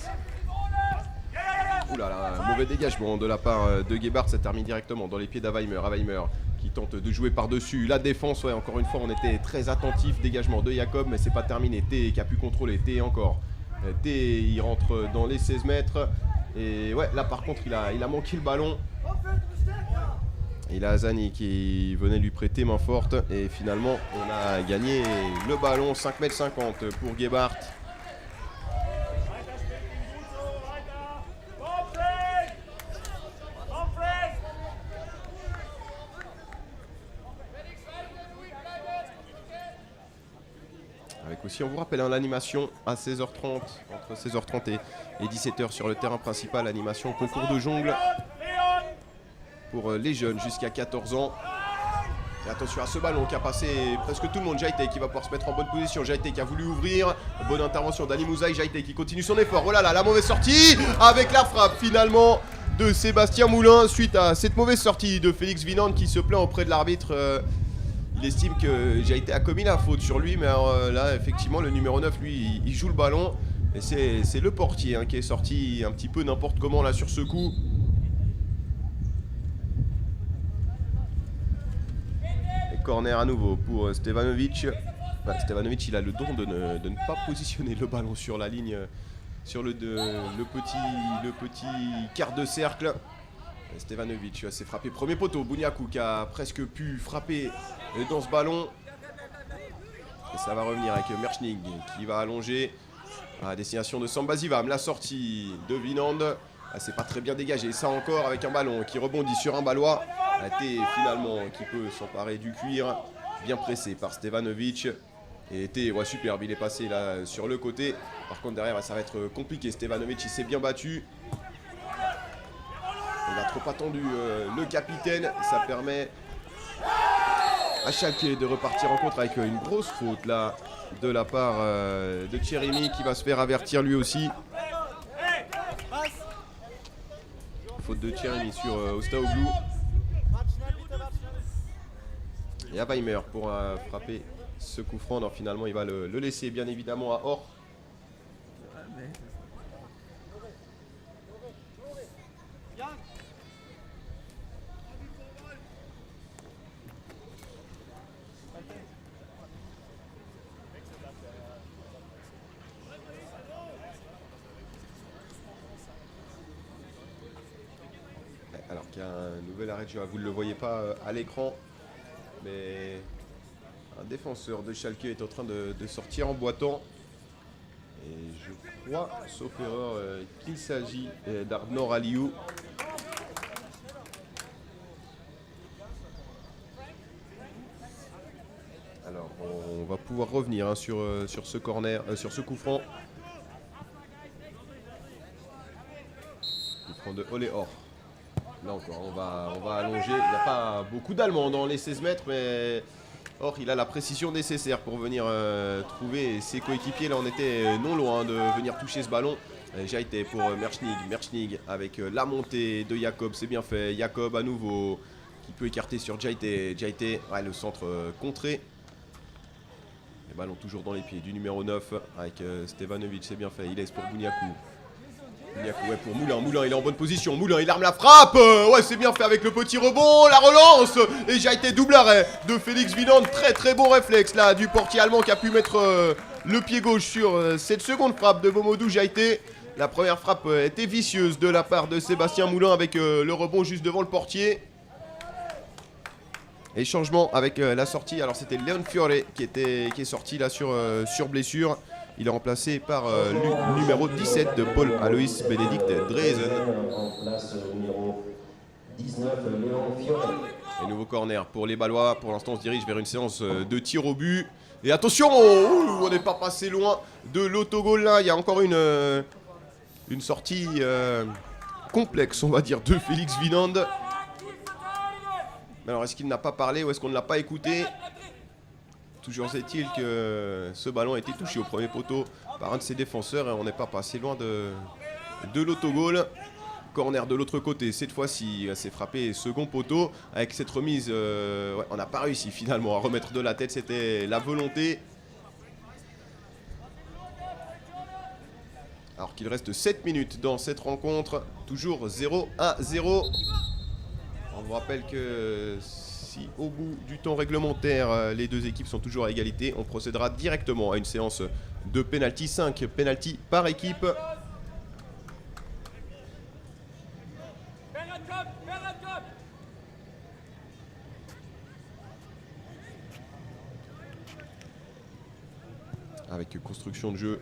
B: Ouh là là, mauvais dégagement de la part de Gebhardt, ça termine directement dans les pieds d'Avaimer. Avaimer qui tente de jouer par-dessus la défense. Ouais, encore une fois, on était très attentif. Dégagement de Jacob, mais c'est pas terminé. T qui a pu contrôler. T encore. T, il rentre dans les 16 mètres. Et ouais, là par contre, il a manqué le ballon. Il a Azani qui venait lui prêter main forte. Et finalement, on a gagné le ballon. 5,50 m pour Gebhardt. Avec aussi, on vous rappelle, hein, l'animation à 16h30, entre 16h30 et 17h sur le terrain principal, l'animation concours de jongle pour les jeunes jusqu'à 14 ans. Et attention à ce ballon qui a passé presque tout le monde. Jaïté qui va pouvoir se mettre en bonne position. Jaïté qui a voulu ouvrir. Bonne intervention d'Ali Mouzaï. Jaïté qui continue son effort. Oh là là, la mauvaise sortie avec la frappe finalement de Sébastien Moulin suite à cette mauvaise sortie de Félix Vinand qui se plaint auprès de l'arbitre. Il estime que Jaïté a commis la faute sur lui, mais là effectivement le numéro 9 lui il joue le ballon et c'est le portier hein, qui est sorti un petit peu n'importe comment là sur ce coup. Et corner à nouveau pour Stevanovic. Bah, Stevanovic il a le don de ne pas positionner le ballon sur la ligne, sur le petit quart de cercle. Stevanovic s'est frappé premier poteau. Bouniakou qui a presque pu frapper dans ce ballon. Et ça va revenir avec Merchnig qui va allonger à destination de Samba Zivam. La sortie de Vinand. C'est pas très bien dégagé. Ça encore avec un ballon qui rebondit sur un Ballois. T finalement qui peut s'emparer du cuir. Bien pressé par Stevanovic. Et T, ouais, superbe. Il est passé là sur le côté. Par contre derrière ça va être compliqué. Stevanovic il s'est bien battu. Il a trop attendu le capitaine. Ça permet à Schalke de repartir en contre avec une grosse faute là de la part de Tcherimi qui va se faire avertir lui aussi. Faute de Tcherimi sur Ostaoglu. Et Avaimer pour frapper ce coup franc. Non, finalement il va le laisser bien évidemment à Or. Alors qu'il y a un nouvel arrêt de jeu, vous ne le voyez pas à l'écran, mais un défenseur de Schalke est en train de sortir en boitant. Et je crois, sauf erreur, qu'il s'agit d'Arnor Aliou. Alors on va pouvoir revenir hein, sur ce corner, sur ce coup franc. Coup franc de Ole Or. Là encore, on va allonger. Il n'y a pas beaucoup d'Allemands dans les 16 mètres, mais Or, il a la précision nécessaire pour venir trouver ses coéquipiers. Là, on était non loin de venir toucher ce ballon. Jaïté pour Merchnig. Merchnig avec la montée de Jacob, c'est bien fait. Jacob à nouveau qui peut écarter sur Jaïté. Jaïté, ouais, le centre contré. Le ballon toujours dans les pieds du numéro 9 avec Stevanovic, c'est bien fait. Il laisse pour Bouniakou. Ouais, pour Moulin, Moulin il est en bonne position, Moulin il arme la frappe, ouais c'est bien fait avec le petit rebond, la relance, et Jaïté double arrêt de Félix Vinand, très très bon réflexe là du portier allemand qui a pu mettre le pied gauche sur cette seconde frappe de Momodou Jaïté. La première frappe était vicieuse de la part de Sébastien Moulin avec le rebond juste devant le portier. Et changement avec la sortie. Alors c'était Leon Fiore qui est sorti là sur blessure. Il est remplacé par le numéro 17 de Paul Alois Bénédicte Dreesen.
A: En place numéro 19, Léon Fiore.
B: Et nouveau corner pour les Ballois. Pour l'instant, on se dirige vers une séance de tir au but. Et attention, on n'est pas passé loin de l'autogol là. Il y a encore une sortie complexe, on va dire, de Félix Vinand. Alors, est-ce qu'il n'a pas parlé ou est-ce qu'on ne l'a pas écouté? Toujours est-il que ce ballon a été touché au premier poteau par un de ses défenseurs et on n'est pas passé loin de l'autogol. Corner de l'autre côté, cette fois-ci, c'est frappé second poteau. Avec cette remise, ouais, on n'a pas réussi finalement à remettre de la tête, c'était la volonté. Alors qu'il reste 7 minutes dans cette rencontre, toujours 0-0. On vous rappelle que si au bout du temps réglementaire, les deux équipes sont toujours à égalité, on procédera directement à une séance de pénalty, 5 pénalty par équipe. Avec construction de jeu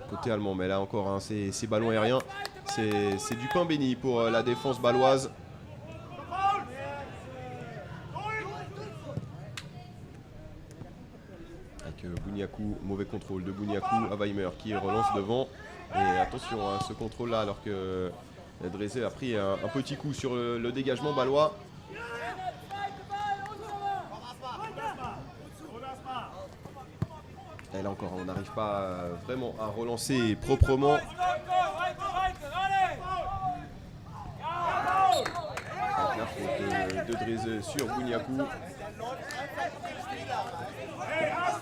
B: côté allemand, mais là encore hein, ces ballons aériens, c'est du pain béni pour la défense baloise. Avec Bouniakou, mauvais contrôle de Bouniakou à Weimer qui relance devant. Et attention à ce contrôle là alors que Dreesen a pris un petit coup sur le dégagement balois. Et là encore, on n'arrive pas vraiment à relancer proprement. Avec la faute de Dreesen sur Bouniakou.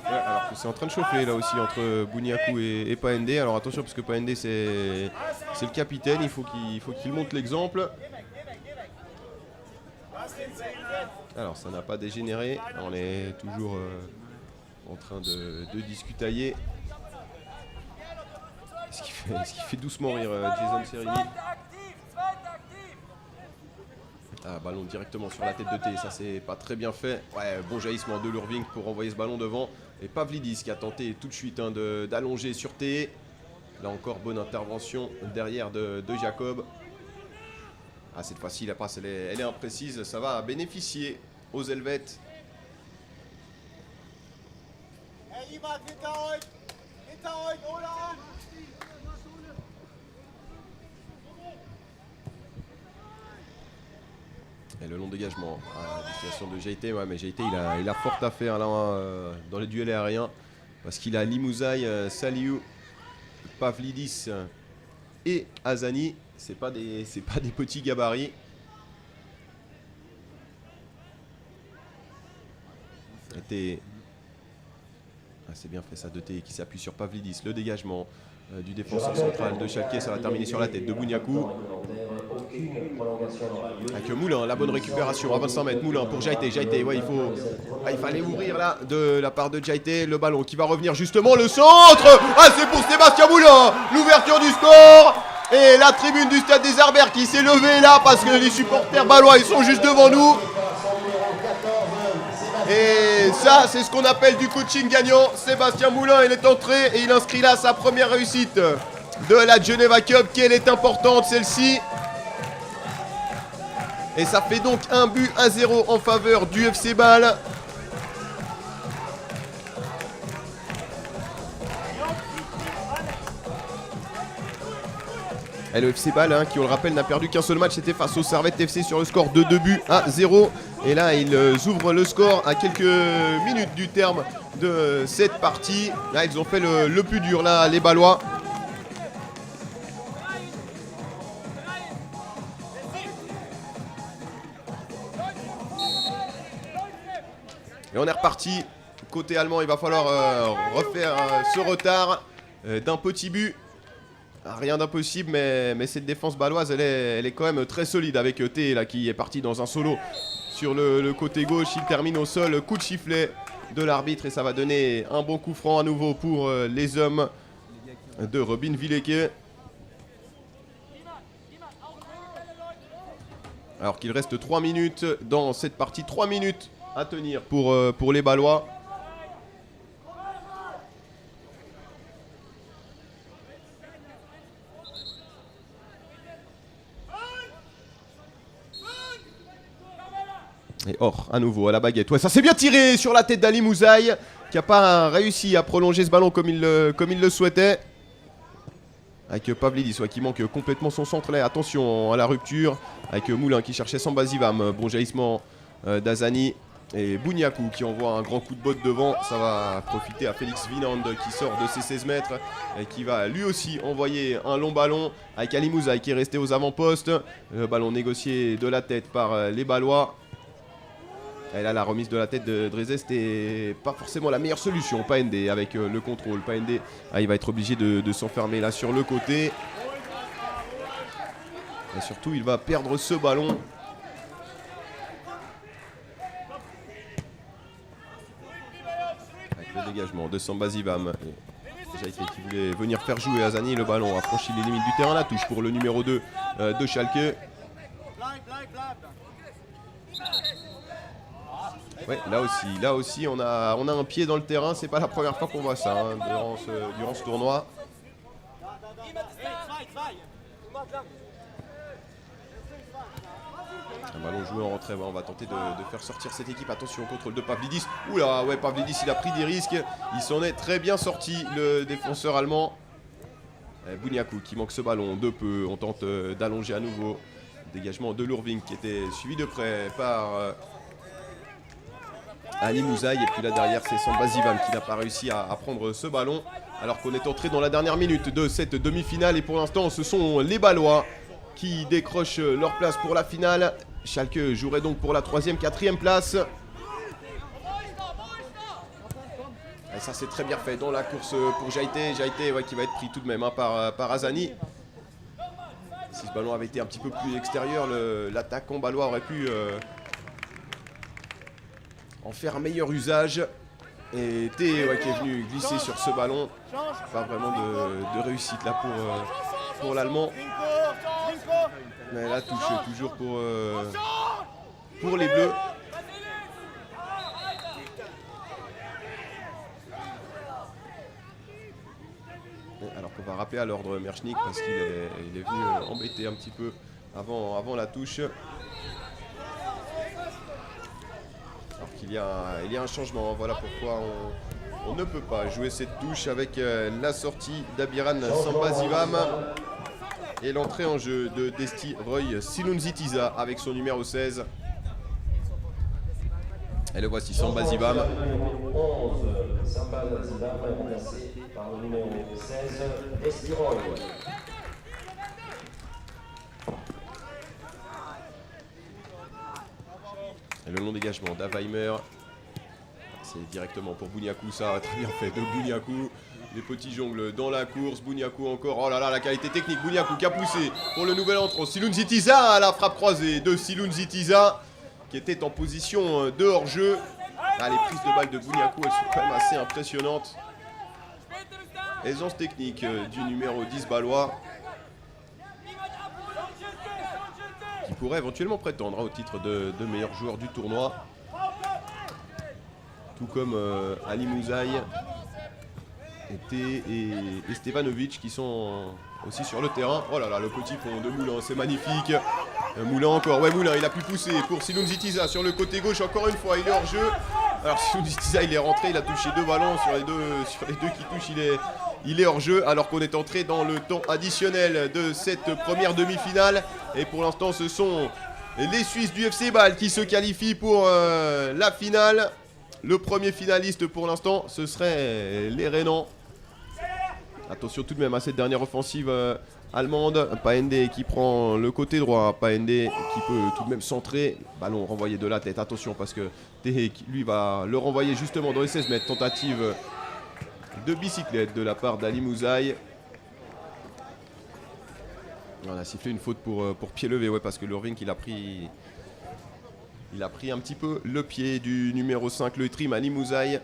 B: Ouais, alors que c'est en train de chauffer là aussi entre Bouniakou et Paende. Alors attention parce que Paende c'est le capitaine, il faut qu'il montre l'exemple. Alors ça n'a pas dégénéré, on est toujours en train de discutailler. Ce qui fait doucement rire Jason Serrini. Ah, ballon directement sur la tête de T, ça c'est pas très bien fait. Ouais, bon jaillissement de Lurving pour envoyer ce ballon devant. Et Pavlidis qui a tenté tout de suite hein, d'allonger sur T. Là encore, bonne intervention derrière de Jacob. Ah, cette fois-ci, la passe elle est imprécise. Ça va bénéficier aux Helvètes. Et le long dégagement à destination de Jaité, ouais, mais Jaité il a fort à faire là, dans les duels aériens parce qu'il a Limouzaï, Saliou, Pavlidis et Azani. C'est pas des petits gabarits. C'est bien fait ça de T qui s'appuie sur Pavlidis, le dégagement du défenseur central de Schalke, ça va terminer sur la tête de Bouniakou. Avec Moulin, la bonne récupération à 25 mètres, Moulin pour Jaité, ouais, il fallait ouvrir là de la part de Jaité, le ballon qui va revenir justement, le centre. Ah, c'est pour Sébastien Moulin, l'ouverture du score. Et la tribune du Stade des Herbères qui s'est levée là parce que les supporters balois ils sont juste devant nous. Et ça, c'est ce qu'on appelle du coaching gagnant. Sébastien Moulin, il est entré et il inscrit là sa première réussite de la Geneva Cup. Quelle est importante celle-ci. Et ça fait donc 1-0 en faveur du FC Bâle. Et le FC Bâle, hein, qui on le rappelle n'a perdu qu'un seul match, c'était face au Servette FC sur le score de 2-0. Et là ils ouvrent le score à quelques minutes du terme de cette partie. Là ils ont fait le plus dur là, les Bâlois. Et on est reparti. Côté allemand, il va falloir refaire ce retard d'un petit but. Rien d'impossible, mais cette défense bâloise, elle est quand même très solide avec T là, qui est parti dans un solo sur le côté gauche. Il termine au sol, coup de sifflet de l'arbitre et ça va donner un bon coup franc à nouveau pour les hommes de Robin Villeke. Alors qu'il reste 3 minutes dans cette partie, 3 minutes à tenir pour les Ballois. Et or, à nouveau, à la baguette. Ouais, ça s'est bien tiré sur la tête d'Ali Mouzaï, qui n'a pas réussi à prolonger ce ballon comme il le souhaitait. Avec Pavlidis, ouais, qui manque complètement son centre là. Attention à la rupture. Avec Moulin qui cherchait Samba Zivam. Bon jaillissement d'Azani. Et Bouniakou qui envoie un grand coup de botte devant. Ça va profiter à Félix Vinand qui sort de ses 16 mètres. Et qui va lui aussi envoyer un long ballon. Avec Ali Mouzaï qui est resté aux avant-postes. Le ballon négocié de la tête par les Ballois. Et là, la remise de la tête de Drezé, c'était pas forcément la meilleure solution. Paendé avec le contrôle. Paendé, il va être obligé de s'enfermer là sur le côté. Et surtout, il va perdre ce ballon. Avec le dégagement de Samba Zivam. Jaïté qui voulait venir faire jouer Azani. Le ballon a franchi les limites du terrain. La touche pour le numéro 2 de Schalke. Ouais, là aussi on a un pied dans le terrain, c'est pas la première fois qu'on voit ça hein, durant ce tournoi. Un ballon joué en retrait, on va tenter de faire sortir cette équipe. Attention au contrôle de Pavlidis. Oula, ouais, Pavlidis il a pris des risques, il s'en est très bien sorti le défenseur allemand. Bouniakou qui manque ce ballon de peu, on tente d'allonger à nouveau. Dégagement de Lurving qui était suivi de près par... Ali Mouzaï, et puis là derrière c'est Samba Zivam qui n'a pas réussi à prendre ce ballon alors qu'on est entré dans la dernière minute de cette demi-finale et pour l'instant ce sont les Ballois qui décrochent leur place pour la finale. Schalke jouerait donc pour la 3e, 4e place. Et ça c'est très bien fait dans la course pour Jaïté, ouais, qui va être pris tout de même hein, par Azani. Si ce ballon avait été un petit peu plus extérieur, l'attaquant ballois aurait pu... en faire un meilleur usage. Et T ouais, qui est venu glisser sur ce ballon. Pas vraiment de réussite là pour l'Allemand. Mais la touche toujours pour les Bleus. Alors qu'on va rappeler à l'ordre Merchnik parce qu'il est venu embêter un petit peu avant la touche. Il y a un changement, voilà pourquoi on ne peut pas jouer cette touche avec la sortie d'Abiran Samba Zivam et l'entrée en jeu de Desti Roy Silunzitiza avec son numéro 16. Et le voici Samba Zivam.
A: 11, Samba Zivam remplacé par le numéro 16, Desti Roy.
B: Et le long dégagement d'Avaimer. C'est directement pour Bouniakou, ça très bien fait de Bouniakou. Les petits jongles dans la course, Bouniakou encore. Oh là là, la qualité technique, Bouniakou qui a poussé pour le nouvel entrant. Silunzitiza à la frappe croisée de Silunzitiza qui était en position de hors-jeu. Ah, les prises de balles de Bouniakou, elles sont quand même assez impressionnantes. Aisance technique du numéro 10 ballois. Qui pourrait éventuellement prétendre au titre de meilleur joueur du tournoi. Tout comme Ali Mouzaï et Stevanovic qui sont aussi sur le terrain. Oh là là, le petit pont de Moulin, c'est magnifique. Moulin encore, ouais Moulin, il a pu pousser pour Silunzitiza sur le côté gauche encore une fois, il est hors jeu. Alors Silunzitiza il est rentré, il a touché 2 ballons sur les deux qui touchent, il est hors jeu alors qu'on est entré dans le temps additionnel de cette première demi-finale. Et pour l'instant ce sont les Suisses du FC Bâle qui se qualifient pour la finale. Le premier finaliste pour l'instant ce serait les Rhénans. Attention tout de même à cette dernière offensive allemande. Paendé qui prend le côté droit. Paendé qui peut tout de même centrer. Ballon renvoyé de la tête. Attention parce que Tehé lui va le renvoyer justement dans les 16 mètres. Tentative de bicyclette de la part d'Ali Mouzaï. On a sifflé une faute pour pied levé. Ouais, parce que Lurving il a pris un petit peu le pied du numéro 5, le trim Ali Mouzaï.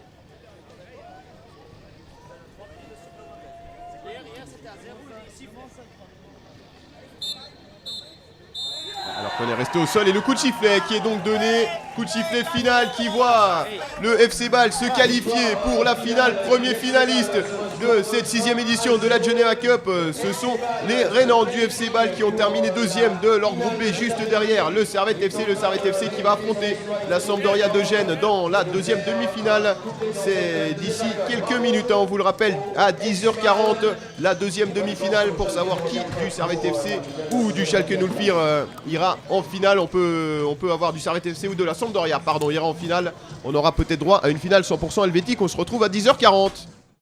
B: Alors qu'on On est resté au sol et le coup de sifflet qui est donc donné. Coup de sifflet final qui voit le FC Bâle se qualifier pour la finale. Premier finaliste de cette 6e édition de la Geneva Cup. Ce sont les Rhénans du FC Bâle qui ont terminé 2e de leur groupe B, juste derrière le Servette FC. Le Servette FC qui va affronter la Sampdoria de Gênes dans la 2e demi-finale. C'est d'ici quelques minutes, hein, on vous le rappelle, à 10h40, la 2e demi-finale pour savoir qui du Servette FC ou du Schalke 04 ira en finale. On peut avoir du Servette FC ou de la Sampdoria, pardon, ira en finale. On aura peut-être droit à une finale 100% helvétique. On se retrouve à 10h40.